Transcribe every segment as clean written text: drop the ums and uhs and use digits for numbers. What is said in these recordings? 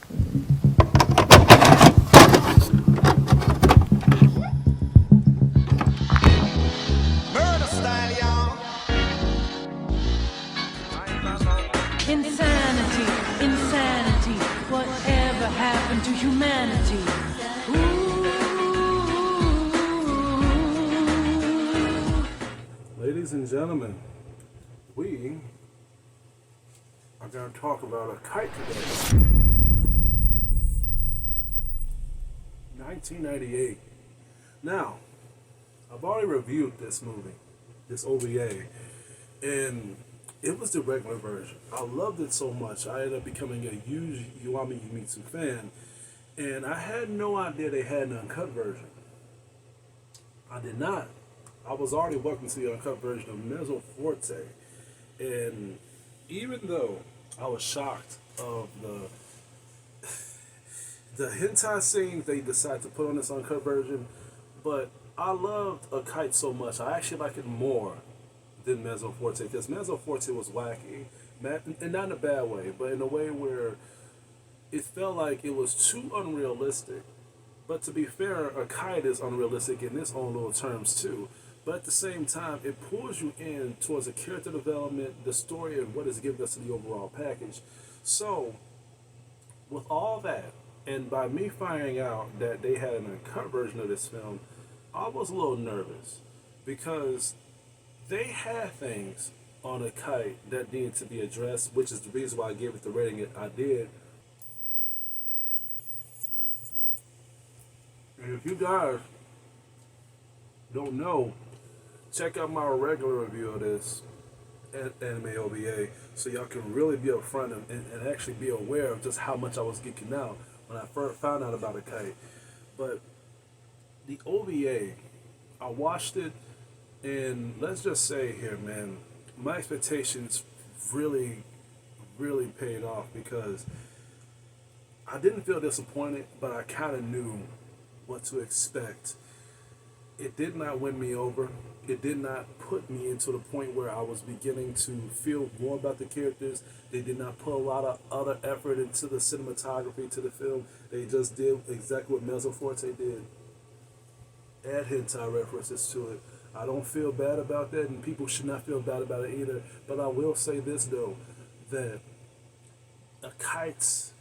Murder style, y'all. Insanity, insanity, whatever happened to humanity? Ooh. Ladies and gentlemen, we are going to talk about a kite today. 1998. Now, I've already reviewed this movie, this OVA, and it was the regular version. I loved it so much, I ended up becoming a huge Yuami Yumitsu fan, and I had no idea they had an uncut version. I did not. I was already welcome to the uncut version of Mezzo Forte, and even though I was shocked of the hentai scenes they decided to put on this uncut version, but I loved A Kite so much. I actually like it more than Mezzo Forte, because Mezzo Forte was wacky, and not in a bad way, but in a way where it felt like it was too unrealistic. But to be fair, A Kite is unrealistic in its own little terms too. But at the same time, it pulls you in towards the character development, the story, and what it's giving us in the overall package. So, with all that, and by me finding out that they had an uncut version of this film, I was a little nervous because they had things on A Kite that needed to be addressed, which is the reason why I gave it the rating I did. And if you guys don't know, check out my regular review of this anime OVA so y'all can really be upfront and actually be aware of just how much I was geeking out when I first found out about A Kite. But the OVA, I watched it, and let's just say here, man, my expectations really, really paid off, because I didn't feel disappointed, but I kind of knew what to expect. It did not win me over. It did not put me into the point where I was beginning to feel more about the characters. They did not put a lot of other effort into the cinematography to the film. They just did exactly what Mezzo Forte did. Add hentai references to it. I don't feel bad about that, and people should not feel bad about it either. But I will say this though, that A Kite's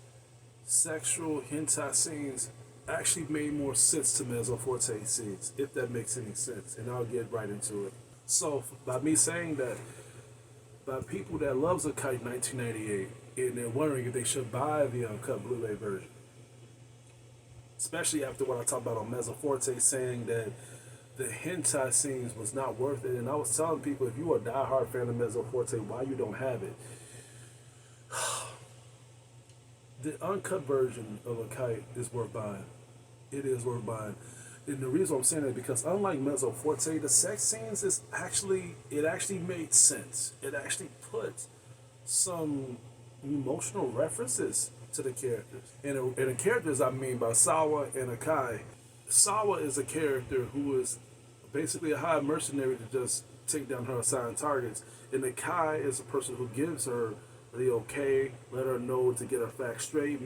sexual hentai scenes actually made more sense to Mezzo Forte scenes, if that makes any sense, and I'll get right into it. So, by me saying that, by people that loves A Kite 1998, and they're wondering if they should buy the uncut Blu-ray version, especially after what I talked about on Mezzo Forte, saying that the hentai scenes was not worth it, and I was telling people, if you are a diehard fan of Mezzo Forte, why you don't have it. The uncut version of A Kite is worth buying. It is worth buying. And the reason I'm saying that is because unlike Mezzo Forte, the sex scenes it actually made sense. It actually put some emotional references to the characters. And the characters I mean by Sawa and Akai. Sawa is a character who is basically a high mercenary to just take down her assigned targets. And Akai is a person who gives her the okay, let her know to get her facts straight,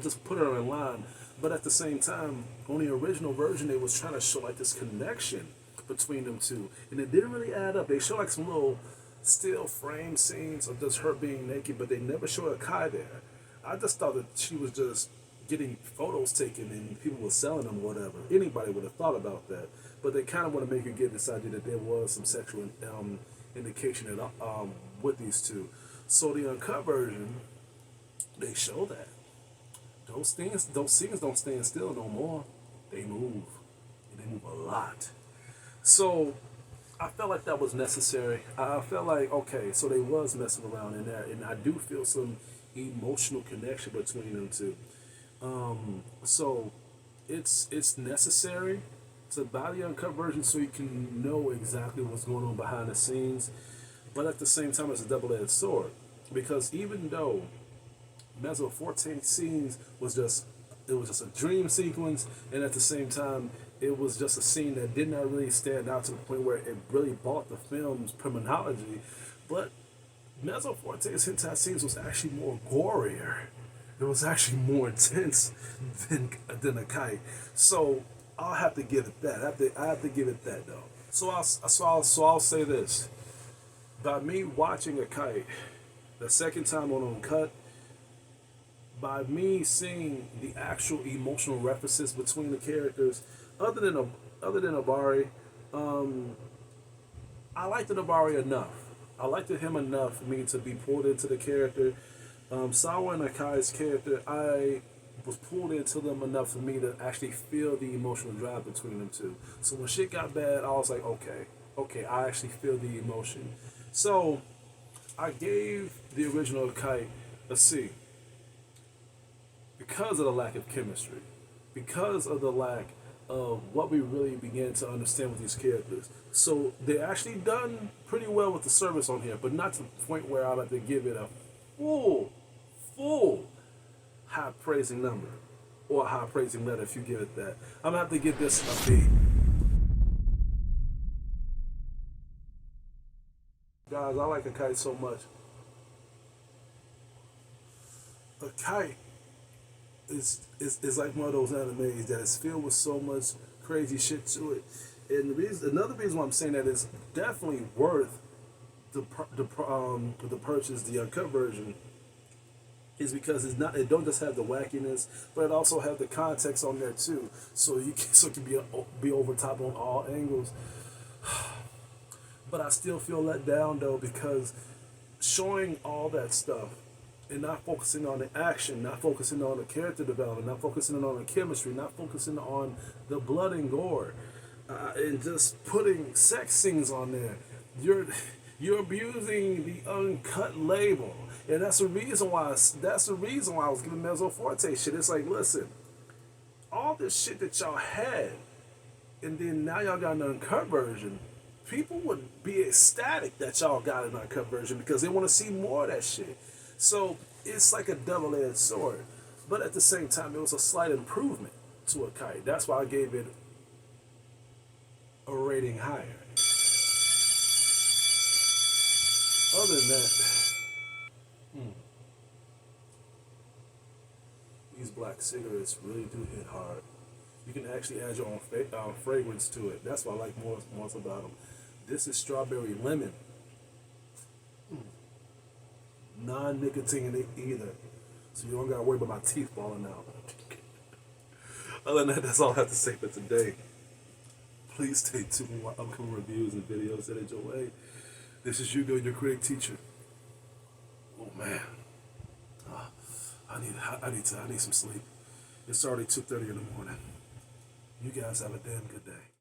just put her in line. But at the same time, on the original version, they was trying to show like this connection between them two, and it didn't really add up. They show like some little still frame scenes of just her being naked, but they never show a Kai there. I just thought that she was just getting photos taken and people were selling them or whatever. Anybody would have thought about that, but they kind of want to make you get this idea that there was some sexual indication with these two. So the uncut version, they show that. Those scenes don't stand still no more. They move. And they move a lot. So I felt like that was necessary. I felt like, okay, so they was messing around in there, and I do feel some emotional connection between them two. So it's necessary to buy the uncut version so you can know exactly what's going on behind the scenes. But at the same time, it's a double-edged sword, because even though Mezzo 14 scenes was just a dream sequence, and at the same time it was just a scene that did not really stand out to the point where it really bought the film's terminology. But Mezzo Forte's hentai scenes was actually more gorier it was actually more intense than a kite. So I'll have to give it that. I have to give it that though. So I'll say this: by me watching a kite the second time on Uncut, by me seeing the actual emotional references between the characters, other than Abari, I liked Abari enough. I liked him enough for me to be pulled into the character. Sawa and Akai's character, I was pulled into them enough for me to actually feel the emotional drive between them two. So when shit got bad, I was like, okay, I actually feel the emotion. So I gave the original Kite a C because of the lack of chemistry, because of the lack of what we really began to understand with these characters. So they actually done pretty well with the service on here, but not to the point where I'd have to give it a full high praising number or a high praising letter if you give it that. I'm gonna have to give this a B. Guys, I like a kite so much. A kite is like one of those animes that is filled with so much crazy shit to it. And another reason why I'm saying that is definitely worth the purchase, the uncut version, is because it don't just have the wackiness, but it also have the context on there too. So it can be over top on all angles. But I still feel let down though because showing all that stuff and not focusing on the action, not focusing on the character development, not focusing on the chemistry, not focusing on the blood and gore, and just putting sex scenes on there, you're abusing the uncut label, and that's the reason why I was giving Mezzo Forte shit. It's like, listen, all this shit that y'all had, and then now y'all got an uncut version. People would be ecstatic that y'all got an uncut version because they want to see more of that shit. So it's like a double-edged sword. But at the same time, it was a slight improvement to a kite. That's why I gave it a rating higher. Other than that, these black cigarettes really do hit hard. You can actually add your own fragrance to it. That's what I like most about them. This is strawberry lemon. Non-nicotine either. So you don't gotta worry about my teeth falling out. Other than that, that's all I have to say for today. Please stay tuned for my upcoming reviews and videos that enjoy. This is Hugo, your critic teacher. Oh man. I need some sleep. It's already 2:30 in the morning. You guys have a damn good day.